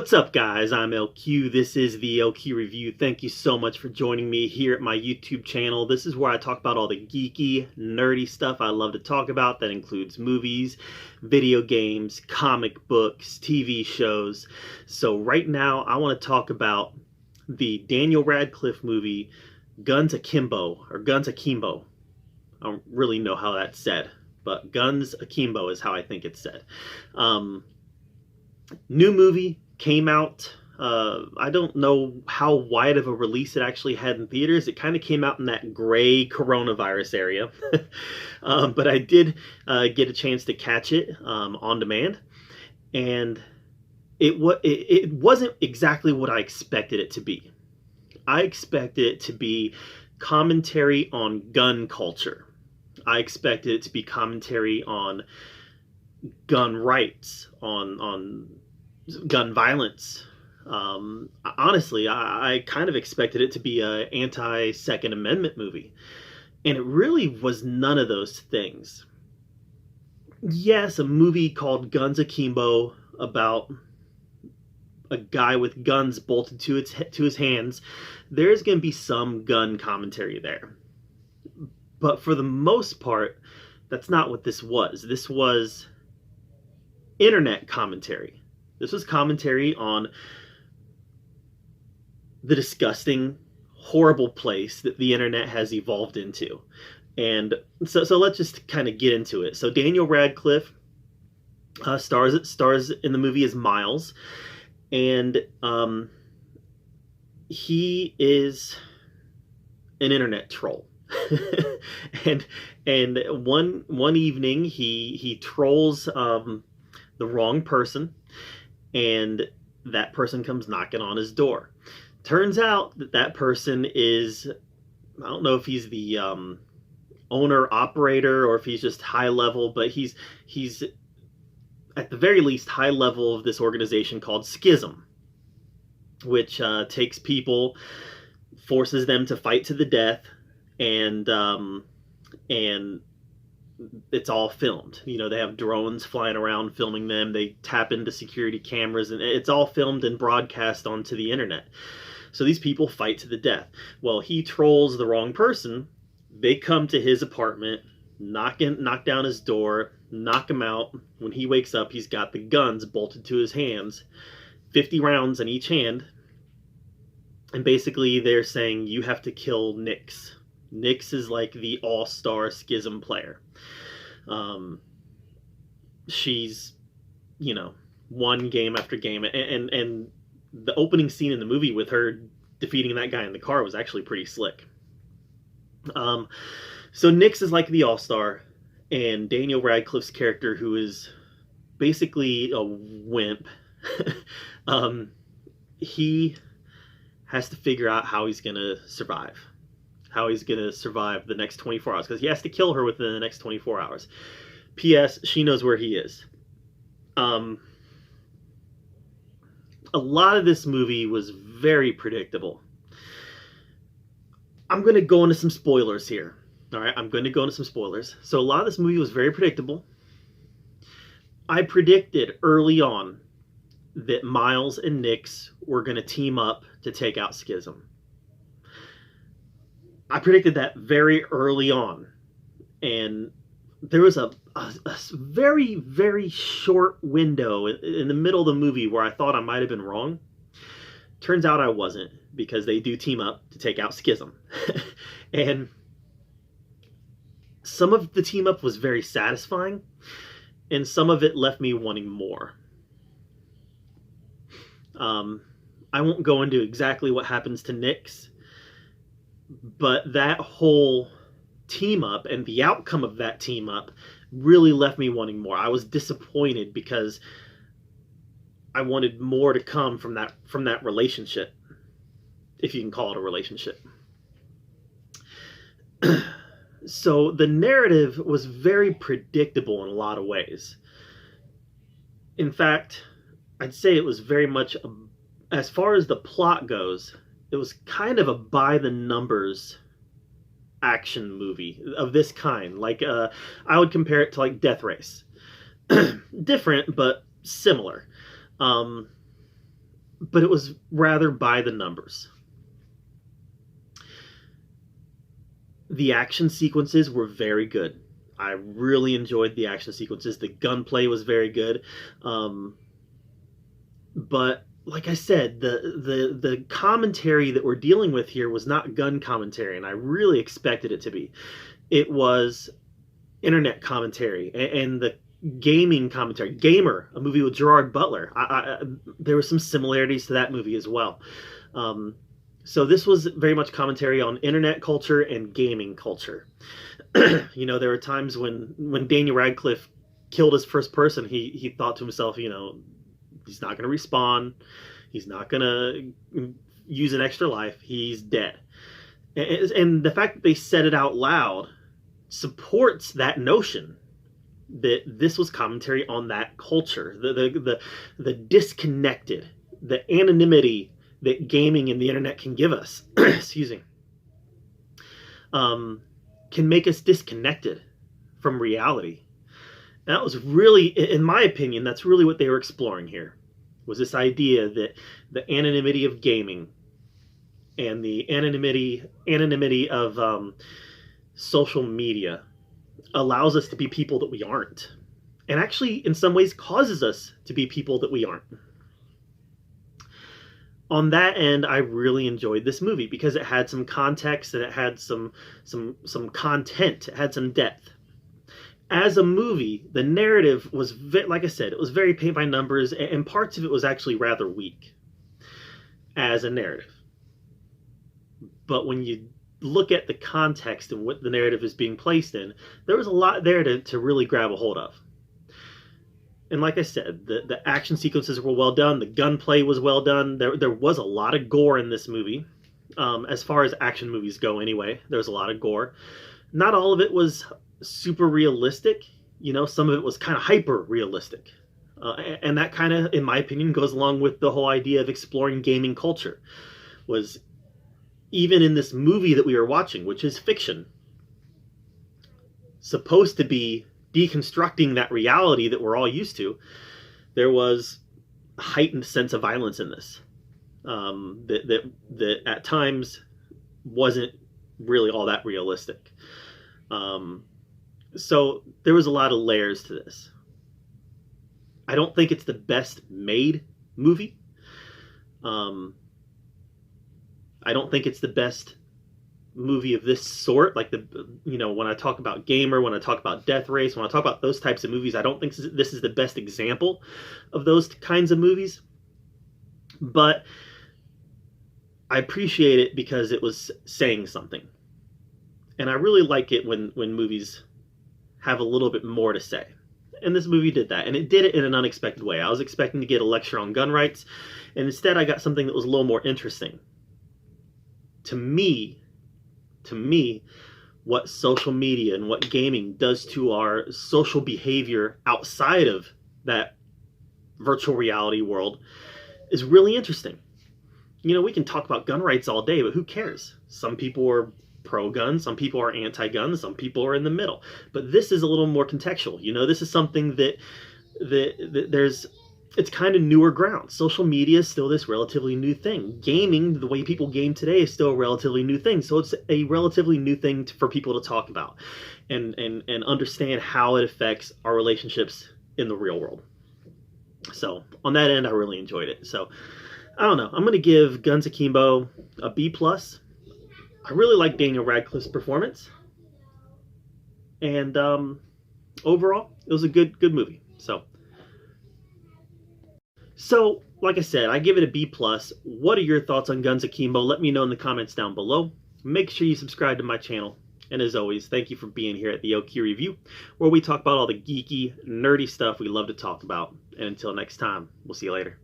What's up, guys? I'm LQ. This is the LQ Review. Thank you so much for joining me here at my YouTube channel. This is where I talk about all the geeky, nerdy stuff I love to talk about. That includes movies, video games, comic books, TV shows. So right now, I want to talk about the Daniel Radcliffe movie, Guns Akimbo, or Guns Akimbo. I don't really know how that's said, but Guns Akimbo is how I think it's said. New movie came out. I don't know how wide of a release it actually had in theaters. It kind of came out in that gray coronavirus area. But I did get a chance to catch it on demand. And it wasn't exactly what I expected it to be. I expected it to be commentary on gun culture. I expected it to be commentary on gun rights, on gun violence. Honestly, I kind of expected it to be an anti-Second Amendment movie. And it really was none of those things. Yes, a movie called Guns Akimbo about a guy with guns bolted to his hands. There's going to be some gun commentary there. But for the most part, that's not what this was. This was internet commentary. This was commentary on the disgusting, horrible place that the internet has evolved into. And so let's just kind of get into it. So Daniel Radcliffe stars in the movie as Miles, and he is an internet troll. and one evening he trolls the wrong person, and that person comes knocking on his door. Turns out that person is, I don't know if he's the owner operator or if he's just high level, but he's at the very least high level of this organization called Schism, which takes people, forces them to fight to the death, and it's all filmed. You know, they have drones flying around filming them. They tap into security cameras, and it's all filmed and broadcast onto the internet. So these people fight to the death. Well, he trolls the wrong person. They come to his apartment, knock down his door, knock him out. When he wakes up, he's got the guns bolted to his hands, 50 rounds in each hand. And basically they're saying, you have to kill Nix. Nix is like the all-star Schism player. She's, won game after game, and the opening scene in the movie with her defeating that guy in the car was actually pretty slick. So Nix is like the all-star, and Daniel Radcliffe's character, who is basically a wimp, he has to figure out how he's gonna survive. How he's going to survive the next 24 hours, because he has to kill her within the next 24 hours. P.S. She knows where he is. A lot of this movie was very predictable. I'm going to go into some spoilers here. All right, I'm going to go into some spoilers. So a lot of this movie was very predictable. I predicted early on that Miles and Nix were going to team up to take out Schism. I predicted that very early on, and there was a very, very short window in the middle of the movie where I thought I might have been wrong. Turns out I wasn't, because they do team up to take out Schism. And some of the team up was very satisfying, and some of it left me wanting more. I won't go into exactly what happens to Nix, but that whole team up and the outcome of that team up really left me wanting more. I was disappointed because I wanted more to come from that relationship, if you can call it a relationship. So the narrative was very predictable in a lot of ways. In fact, I'd say it was very much, as far as the plot goes, it was kind of a by-the-numbers action movie of this kind. Like, I would compare it to, like, Death Race. Different, but similar. but it was rather by the numbers. The action sequences were very good. I really enjoyed the action sequences. The gunplay was very good. But like I said, the commentary that we're dealing with here was not gun commentary, and I really expected it to be. It was internet commentary and the gaming commentary. Gamer, a movie with Gerard Butler. There were some similarities to that movie as well. So this was very much commentary on internet culture and gaming culture. You know, there were times when Daniel Radcliffe killed his first person, he thought to himself, you know, he's not going to respawn. He's not going to use an extra life. He's dead. And the fact that they said it out loud supports that notion that this was commentary on that culture, the disconnected, the anonymity that gaming and the internet can give us, excuse me, can make us disconnected from reality. And that was really, in my opinion, that's really what they were exploring here, was this idea that the anonymity of gaming and the anonymity of social media allows us to be people that we aren't, and actually in some ways causes us to be people that we aren't. On that end, I really enjoyed this movie because it had some context and it had some content, it had some depth. As a movie, the narrative was, like I said, it was very paint by numbers, and parts of it was actually rather weak as a narrative. But when you look at the context and what the narrative is being placed in, there was a lot there to really grab a hold of. And like I said, the action sequences were well done. The gunplay was well done. There was a lot of gore in this movie. As far as action movies go anyway, there was a lot of gore. Not all of it was super realistic. You know, some of it was kind of hyper realistic. And that kind of, in my opinion, goes along with the whole idea of exploring gaming culture. Was even in this movie that we were watching, which is fiction, supposed to be deconstructing that reality that we're all used to, there was a heightened sense of violence in this that at times wasn't really all that realistic. So there was a lot of layers to this. I don't think it's the best made movie. I don't think it's the best movie of this sort, like when I talk about Gamer, when I talk about Death Race, when I talk about those types of movies, I don't think this is the best example of those kinds of movies. But I appreciate it because it was saying something. And I really like it when movies have a little bit more to say. And this movie did that. And it did it in an unexpected way. I was expecting to get a lecture on gun rights, and instead I got something that was a little more interesting. To me, what social media and what gaming does to our social behavior outside of that virtual reality world is really interesting. You know, we can talk about gun rights all day, but who cares? Some people are pro-gun, some people are anti-gun, some people are in the middle. But this is a little more contextual. You know, this is something that it's kind of newer ground. Social media is still this relatively new thing. Gaming, the way people game today, is still a relatively new thing. So it's a relatively new thing for people to talk about and understand how it affects our relationships in the real world. So on that end, I really enjoyed it. So I don't know. I'm going to give Guns Akimbo a B+. I really like Daniel Radcliffe's performance. And overall, it was a good movie. So, like I said, I give it a B+. What are your thoughts on Guns Akimbo? Let me know in the comments down below. Make sure you subscribe to my channel. And as always, thank you for being here at the OK Review, where we talk about all the geeky, nerdy stuff we love to talk about. And until next time, we'll see you later.